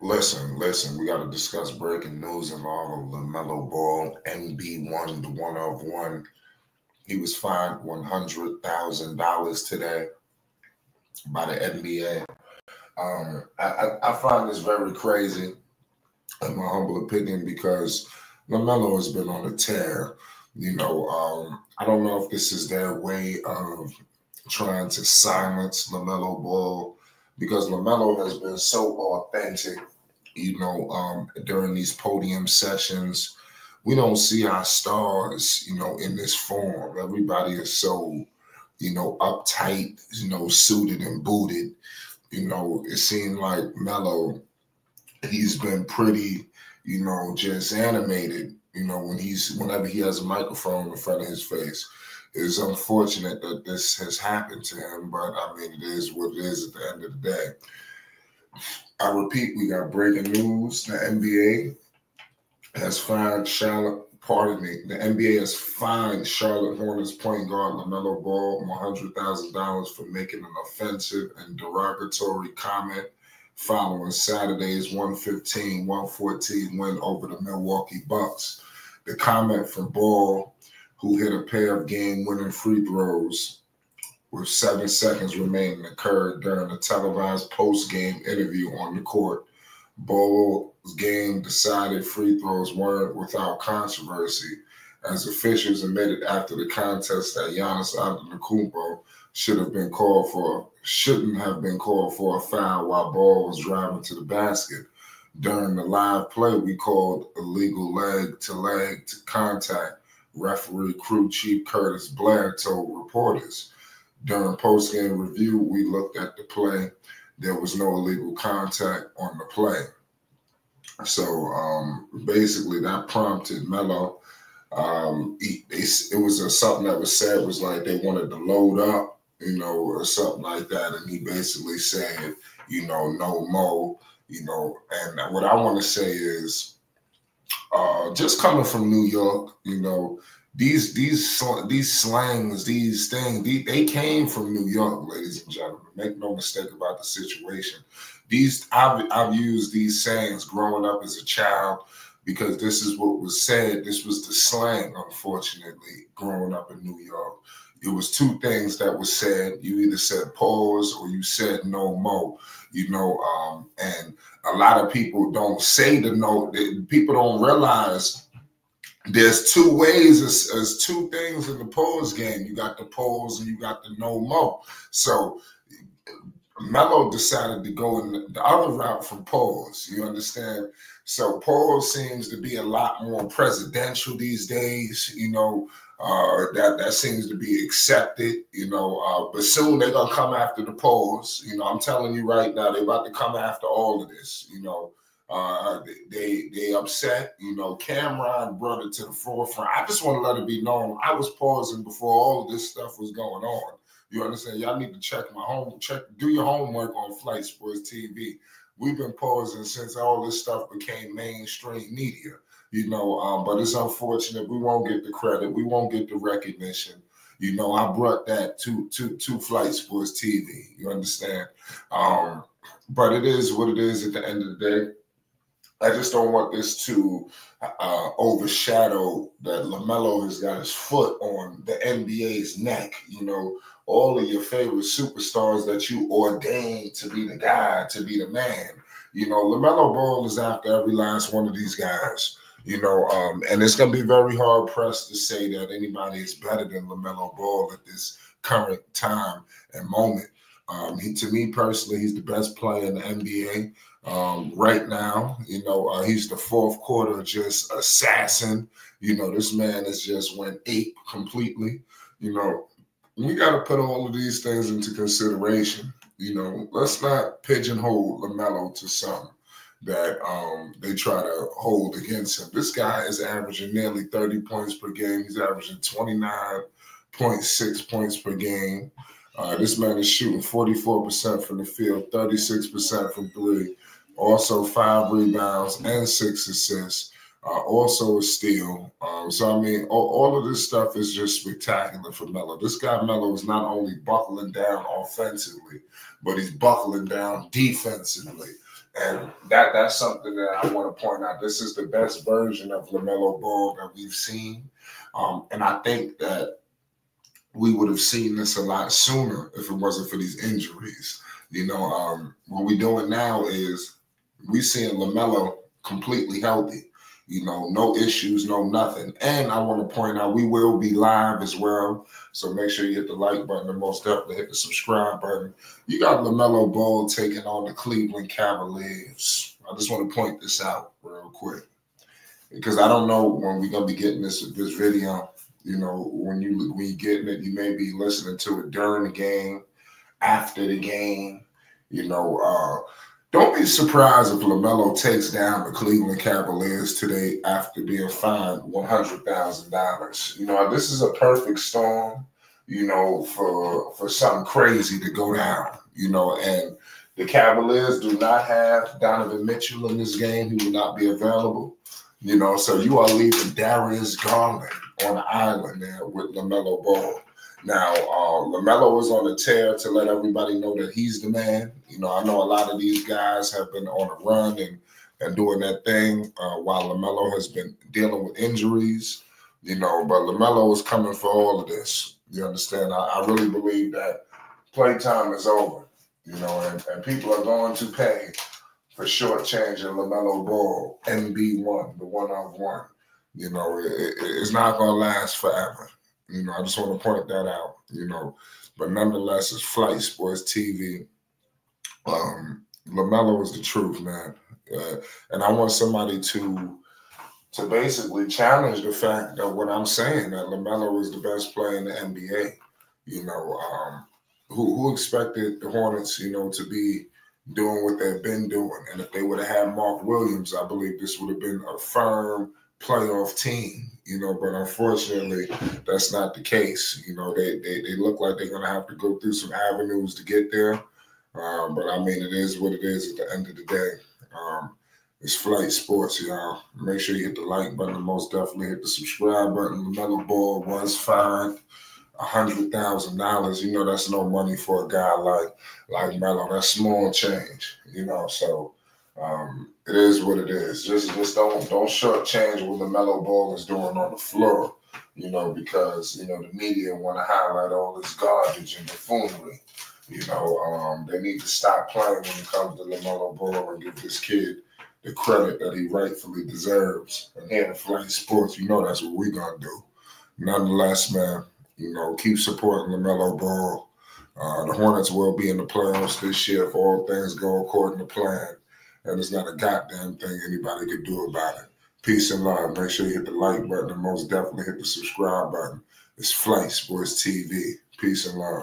Listen, we got to discuss breaking news involving Lamelo Ball, NB1, the one of one. He was fined $100,000 today by the NBA. I find this very crazy, in my humble opinion, because Lamelo has been on a tear. I don't know if this is their way of trying to silence Lamelo Ball, because Lamelo has been so authentic, during these podium sessions. We don't see our stars, in this form. Everybody is so, uptight, suited and booted. It seemed like Melo, he's been pretty, just animated, whenever he has a microphone in front of his face. It's unfortunate that this has happened to him, but I mean, it is what it is at the end of the day. I repeat, we got breaking news. The NBA has fined the NBA has fined Charlotte Hornets point guard Lamelo Ball $100,000 for making an offensive and derogatory comment following Saturday's 115-114 win over the Milwaukee Bucks. The comment from Ball, who hit a pair of game-winning free throws with 7 seconds remaining, occurred during a televised post-game interview on the court. Ball's game-decided free throws weren't without controversy, as officials admitted after the contest that Giannis Antetokounmpo shouldn't have been called for a foul while Ball was driving to the basket. During the live play, we called illegal leg-to-leg contact. Referee crew chief Curtis Blair told reporters. During post-game review, we looked at the play. There was no illegal contact on the play. So basically, that prompted Melo. It was something that was said was like they wanted to load up, or something like that. And he basically said, no mo, And what I want to say is, just coming from New York, these slangs, these things, they came from New York, ladies and gentlemen. Make no mistake about the situation. I've used these sayings growing up as a child because this is what was said. This was the slang, unfortunately, growing up in New York. It was two things that was said. You either said pause or you said no mo, and a lot of people don't say the no. People don't realize there's two ways, as two things in the pause game. You got the pause and you got the no mo. So Melo decided to go in the other route from pause. You understand? So pause seems to be a lot more presidential these days. That seems to be accepted. But soon they're gonna come after the pause. I'm telling you right now, they're about to come after all of this. They upset. Cameron brought it to the forefront. I just want to let it be known I was pausing before all of this stuff was going on. You understand? Y'all need to do your homework on Flight Sports TV. We've been pausing since all this stuff became mainstream media. But it's unfortunate. We won't get the credit. We won't get the recognition. I brought that to Flight Sports TV. You understand? But it is what it is at the end of the day. I just don't want this to overshadow that Lamelo has got his foot on the NBA's neck. All of your favorite superstars that you ordained to be the guy, to be the man. Lamelo Ball is after every last one of these guys. And it's going to be very hard pressed to say that anybody is better than Lamelo Ball at this current time and moment. To me personally, he's the best player in the NBA right now. He's the fourth quarter just assassin. This man has just went ape completely. We got to put all of these things into consideration. Let's not pigeonhole Lamelo to something that they try to hold against him. This guy is averaging nearly 30 points per game. He's averaging 29.6 points per game. This man is shooting 44% from the field, 36% from three, also 5 rebounds and 6 assists, also a steal. So, I mean, all of this stuff is just spectacular for Melo. This guy, Melo, is not only buckling down offensively, but he's buckling down defensively. And that's something that I want to point out. This is the best version of Lamelo Ball that we've seen. And I think that we would have seen this a lot sooner if it wasn't for these injuries. What we're doing now is we seeing Lamelo completely healthy. No issues, no nothing. And I want to point out we will be live as well. So make sure you hit the like button and most definitely hit the subscribe button. You got Lamelo Ball taking on the Cleveland Cavaliers. I just want to point this out real quick because I don't know when we're gonna be getting this video. When you getting it, you may be listening to it during the game, after the game. Don't be surprised if Lamelo takes down the Cleveland Cavaliers today after being fined $100,000. This is a perfect storm, for something crazy to go down, and the Cavaliers do not have Donovan Mitchell in this game. He will not be available, so you are leaving Darius Garland on the island there with Lamelo Ball. Now, Lamelo is on a tear to let everybody know that he's the man. I know a lot of these guys have been on a run and doing that thing while Lamelo has been dealing with injuries, but Lamelo is coming for all of this. You understand? I really believe that playtime is over, and people are going to pay for shortchanging Lamelo Ball, NB1, the one-on-one. It's not going to last forever. I just want to point that out, but nonetheless, it's Flight Sports TV. Lamelo is the truth, man. And I want somebody to basically challenge the fact that what I'm saying, that Lamelo is the best player in the NBA. Who expected the Hornets, to be doing what they've been doing? And if they would have had Mark Williams, I believe this would have been a firm playoff team, but unfortunately, that's not the case. They look like they're going to have to go through some avenues to get there. But I mean, it is what it is at the end of the day. It's Flight Sports, y'all. Make sure you hit the like button and most definitely hit the subscribe button. Lamelo Ball was fined $100,000. That's no money for a guy like Melo. That's small change, so it is what it is. Just don't shortchange what Lamelo Ball is doing on the floor, because the media want to highlight all this garbage and buffoonery. They need to stop playing when it comes to Lamelo Ball and give this kid the credit that he rightfully deserves. And here at Flight Sports, that's what we're gonna do. Nonetheless, man, keep supporting Lamelo Ball. The Hornets will be in the playoffs this year if all things go according to plan. And there's not a goddamn thing anybody could do about it. Peace and love. Make sure you hit the like button and most definitely hit the subscribe button. It's Flight Sports TV. Peace and love.